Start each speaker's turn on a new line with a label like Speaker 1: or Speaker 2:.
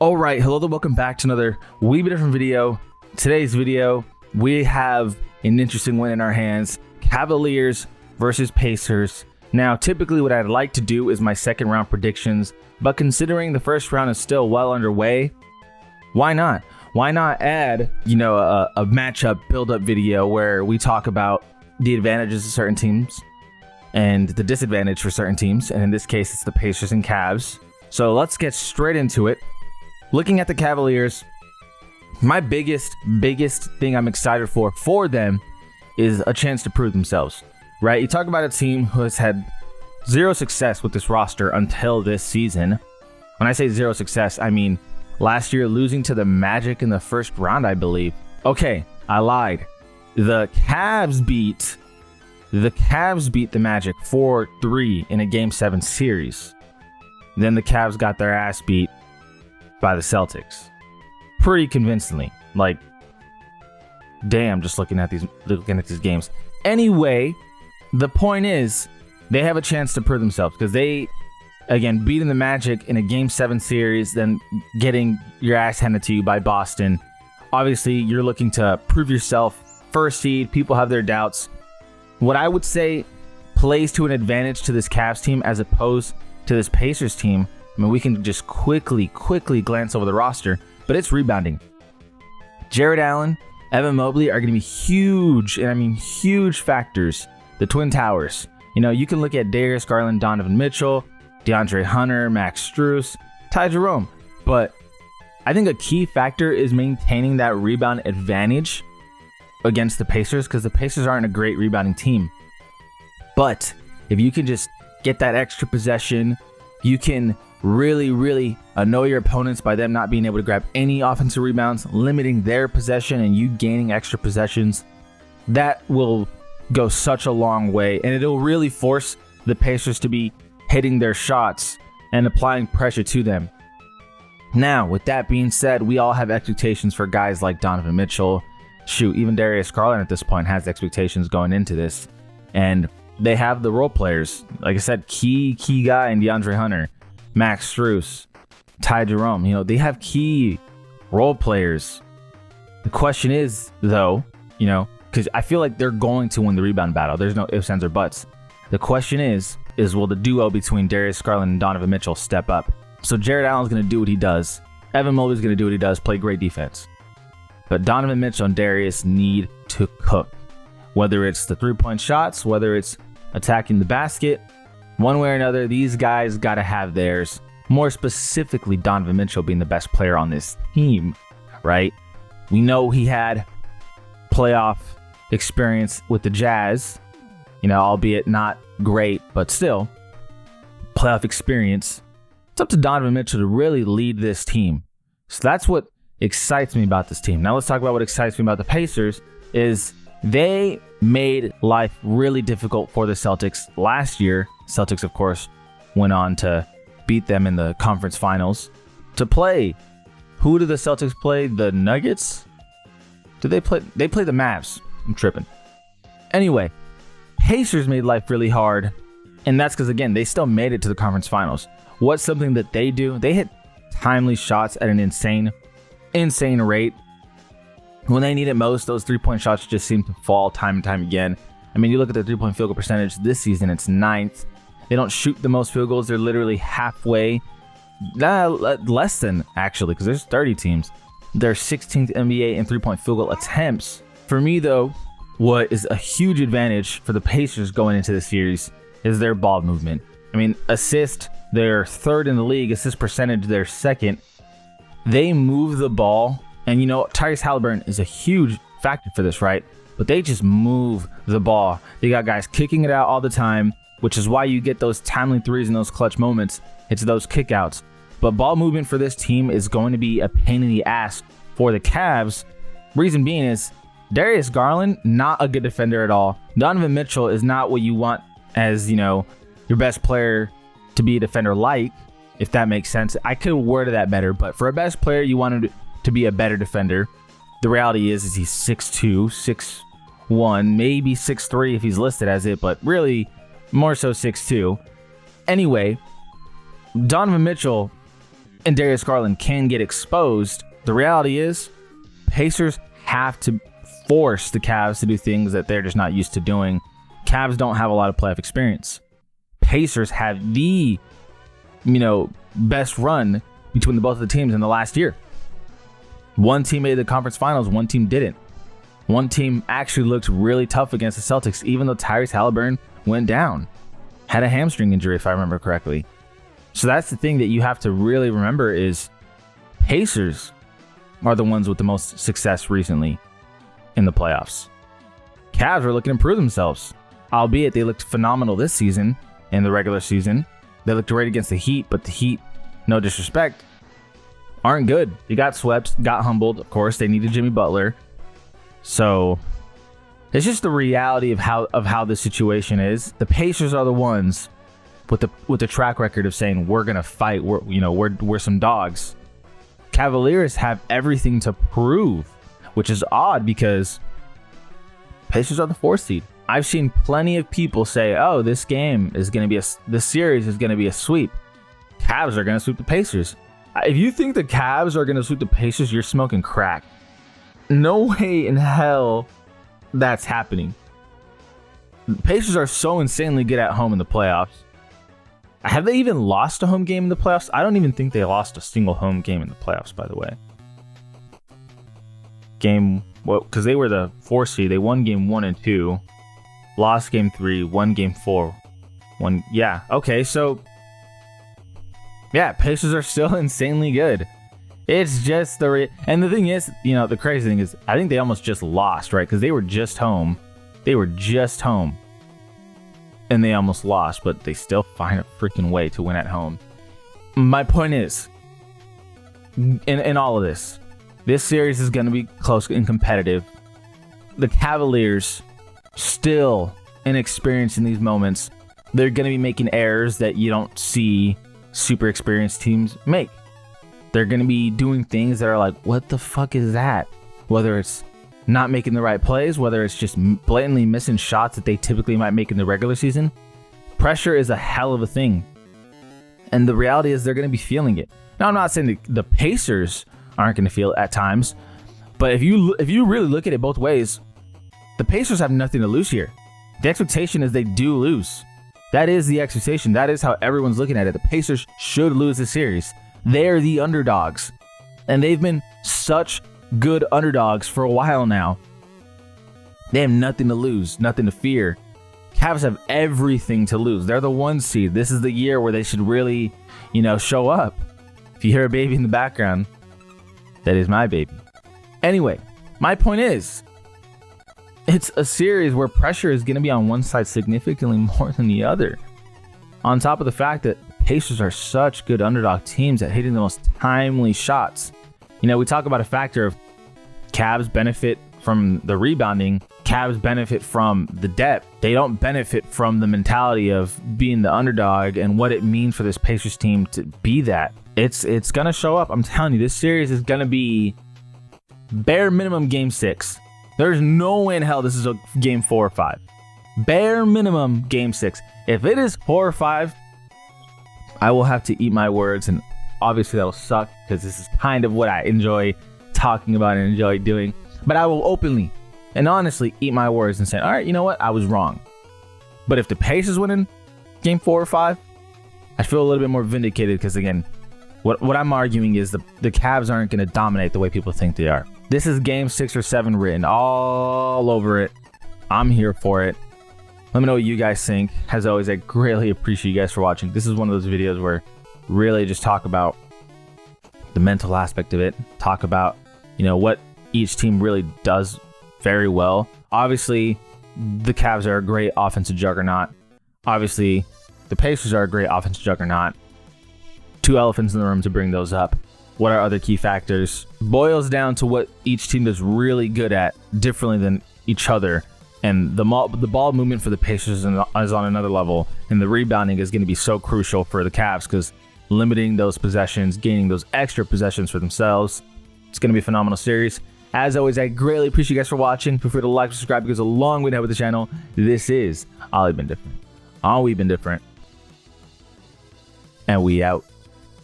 Speaker 1: All right, hello there, welcome back to another wee bit different video. Today's video, we have an interesting one in our hands. Cavaliers versus Pacers. Now, typically what I'd like to do is my second round predictions, but considering the first round is still well underway, why not? Why not add, a matchup build-up video where we talk about the advantages of certain teams and the disadvantage for certain teams, and in this case, it's the Pacers and Cavs. So let's get straight into it. Looking at the Cavaliers, my biggest thing I'm excited for them is a chance to prove themselves, right? You talk about a team who has had zero success with this roster until this season. When I say zero success, I mean last year losing to the Magic in the first round, I believe. Okay, I lied. The Cavs beat the Magic 4-3 in a Game 7 series. Then the Cavs got their ass beat by the Celtics pretty convincingly. Like, damn, just looking at these games. Anyway, the point is they have a chance to prove themselves because they, again, beating the Magic in a Game 7 series, then getting your ass handed to you by Boston. Obviously, you're looking to prove yourself. First seed, people have their doubts. What I would say plays to an advantage to this Cavs team as opposed to this Pacers team. I mean, we can just quickly glance over the roster, but it's rebounding. Jared Allen, Evan Mobley are going to be huge, and I mean huge factors. The Twin Towers. You can look at Darius Garland, Donovan Mitchell, DeAndre Hunter, Max Strus, Ty Jerome. But I think a key factor is maintaining that rebound advantage against the Pacers because the Pacers aren't a great rebounding team. But if you can just get that extra possession, you can really annoy your opponents by them not being able to grab any offensive rebounds, limiting their possession and you gaining extra possessions. That will go such a long way, and it'll really force the Pacers to be hitting their shots and applying pressure to them. Now, with that being said, we all have expectations for guys like Donovan Mitchell. Shoot, even Darius Garland at this point has expectations going into this. And they have the role players. Like I said, key guy in DeAndre Hunter, Max Strus, Ty Jerome. They have key role players. The question is, though, because I feel like they're going to win the rebound battle. There's no ifs, ands, or buts. The question is will the duo between Darius Garland and Donovan Mitchell step up? So Jared Allen's going to do what he does. Evan Mobley's going to do what he does, play great defense. But Donovan Mitchell and Darius need to cook. Whether it's the three-point shots, whether it's attacking the basket, one way or another, these guys got to have theirs. More specifically, Donovan Mitchell being the best player on this team, right? We know he had playoff experience with the Jazz, albeit not great, but still, playoff experience. It's up to Donovan Mitchell to really lead this team. So that's what excites me about this team. Now let's talk about what excites me about the Pacers is they made life really difficult for the Celtics last year. Celtics, of course, went on to beat them in the conference finals to play. Who did the Celtics play? The Nuggets? Did they play? They played the Mavs. I'm tripping. Anyway, Pacers made life really hard, and that's because, again, they still made it to the conference finals. What's something that they do? They hit timely shots at an insane rate. When they need it most, those three-point shots just seem to fall time and time again. I mean, you look at the three-point field goal percentage this season, it's 9th. They don't shoot the most field goals. They're literally halfway. Less than, actually, because there's 30 teams. They're 16th NBA in three-point field goal attempts. For me, though, what is a huge advantage for the Pacers going into the series is their ball movement. I mean, assist, they're third in the league. Assist percentage, they're second. They move the ball. And, Tyrese Halliburton is a huge factor for this, right? But they just move the ball. They got guys kicking it out all the time, which is why you get those timely threes and those clutch moments. It's those kickouts. But ball movement for this team is going to be a pain in the ass for the Cavs. Reason being is Darius Garland, not a good defender at all. Donovan Mitchell is not what you want as, your best player to be a defender like, if that makes sense. I could have worded that better, but for a best player, you wanted to be a better defender. The reality is he's 6'2", 6'1", maybe 6'3" if he's listed as it, but really more so 6'2". Anyway, Donovan Mitchell and Darius Garland can get exposed, the reality is Pacers have to force the Cavs to do things that they're just not used to doing. Cavs don't have a lot of playoff experience. Pacers have the, best run between both of the teams in the last year. One team made the conference finals, one team didn't. One team actually looked really tough against the Celtics, even though Tyrese Halliburton went down. Had a hamstring injury, if I remember correctly. So that's the thing that you have to really remember is Pacers are the ones with the most success recently in the playoffs. Cavs are looking to improve themselves, albeit they looked phenomenal this season in the regular season. They looked great against the Heat, but the Heat, no disrespect, aren't good. They got swept, got humbled. Of course, they needed Jimmy Butler. So it's just the reality of how the situation is. The Pacers are the ones with the track record of saying we're gonna fight. We're some dogs. Cavaliers have everything to prove, which is odd because Pacers are the 4th seed. I've seen plenty of people say, "Oh, this series is gonna be a sweep. Cavs are gonna sweep the Pacers." If you think the Cavs are gonna sweep the Pacers, you're smoking crack. No way in hell that's happening. The Pacers are so insanely good at home in the playoffs. Have they even lost a home game in the playoffs? I don't even think they lost a single home game in the playoffs, by the way. Because they were the 4th seed. They won game 1 and 2. Lost game 3, won game 4. Okay, so Pacers are still insanely good. It's just and the thing is, the crazy thing is, I think they almost just lost, right? Because they were just home. And they almost lost, but they still find a freaking way to win at home. My point is, in all of this series is going to be close and competitive. The Cavaliers, still inexperienced in these moments, they're going to be making errors that you don't see super experienced teams make. They're going to be doing things that are like, what the fuck is that? Whether it's not making the right plays, whether it's just blatantly missing shots that they typically might make in the regular season. Pressure is a hell of a thing. And the reality is they're going to be feeling it. Now, I'm not saying the Pacers aren't going to feel it at times, but if you really look at it both ways, the Pacers have nothing to lose here. The expectation is they do lose. That is the expectation. That is how everyone's looking at it. The Pacers should lose the series. They're the underdogs. And they've been such good underdogs for a while now. They have nothing to lose, nothing to fear. Cavs have everything to lose. They're the 1 seed. This is the year where they should really, show up. If you hear a baby in the background, that is my baby. Anyway, my point is, it's a series where pressure is going to be on one side significantly more than the other. On top of the fact that Pacers are such good underdog teams at hitting the most timely shots. We talk about a factor of Cavs benefit from the rebounding. Cavs benefit from the depth. They don't benefit from the mentality of being the underdog and what it means for this Pacers team to be that. It's going to show up. I'm telling you, this series is going to be bare minimum game 6. There's no way in hell this is a game 4 or 5. Bare minimum game 6. If it is 4 or 5, I will have to eat my words, and obviously that'll suck because this is kind of what I enjoy talking about and enjoy doing. But I will openly and honestly eat my words and say, all right, you know what? I was wrong. But if the Pacers win in game 4 or 5, I feel a little bit more vindicated because, again, what I'm arguing is the Cavs aren't going to dominate the way people think they are. This is game 6 or 7 written all over it. I'm here for it. Let me know what you guys think. As always, I greatly appreciate you guys for watching. This is one of those videos where really just talk about the mental aspect of it. Talk about, what each team really does very well. Obviously, the Cavs are a great offensive juggernaut. Obviously, the Pacers are a great offensive juggernaut. 2 elephants in the room to bring those up. What are other key factors? Boils down to what each team is really good at differently than each other. And the ball movement for the Pacers is on another level. And the rebounding is going to be so crucial for the Cavs because limiting those possessions, gaining those extra possessions for themselves. It's going to be a phenomenal series. As always, I greatly appreciate you guys for watching. Feel free to like and subscribe because a long way to help with the channel. This is Ollie Been Different. All we've been different. And we out.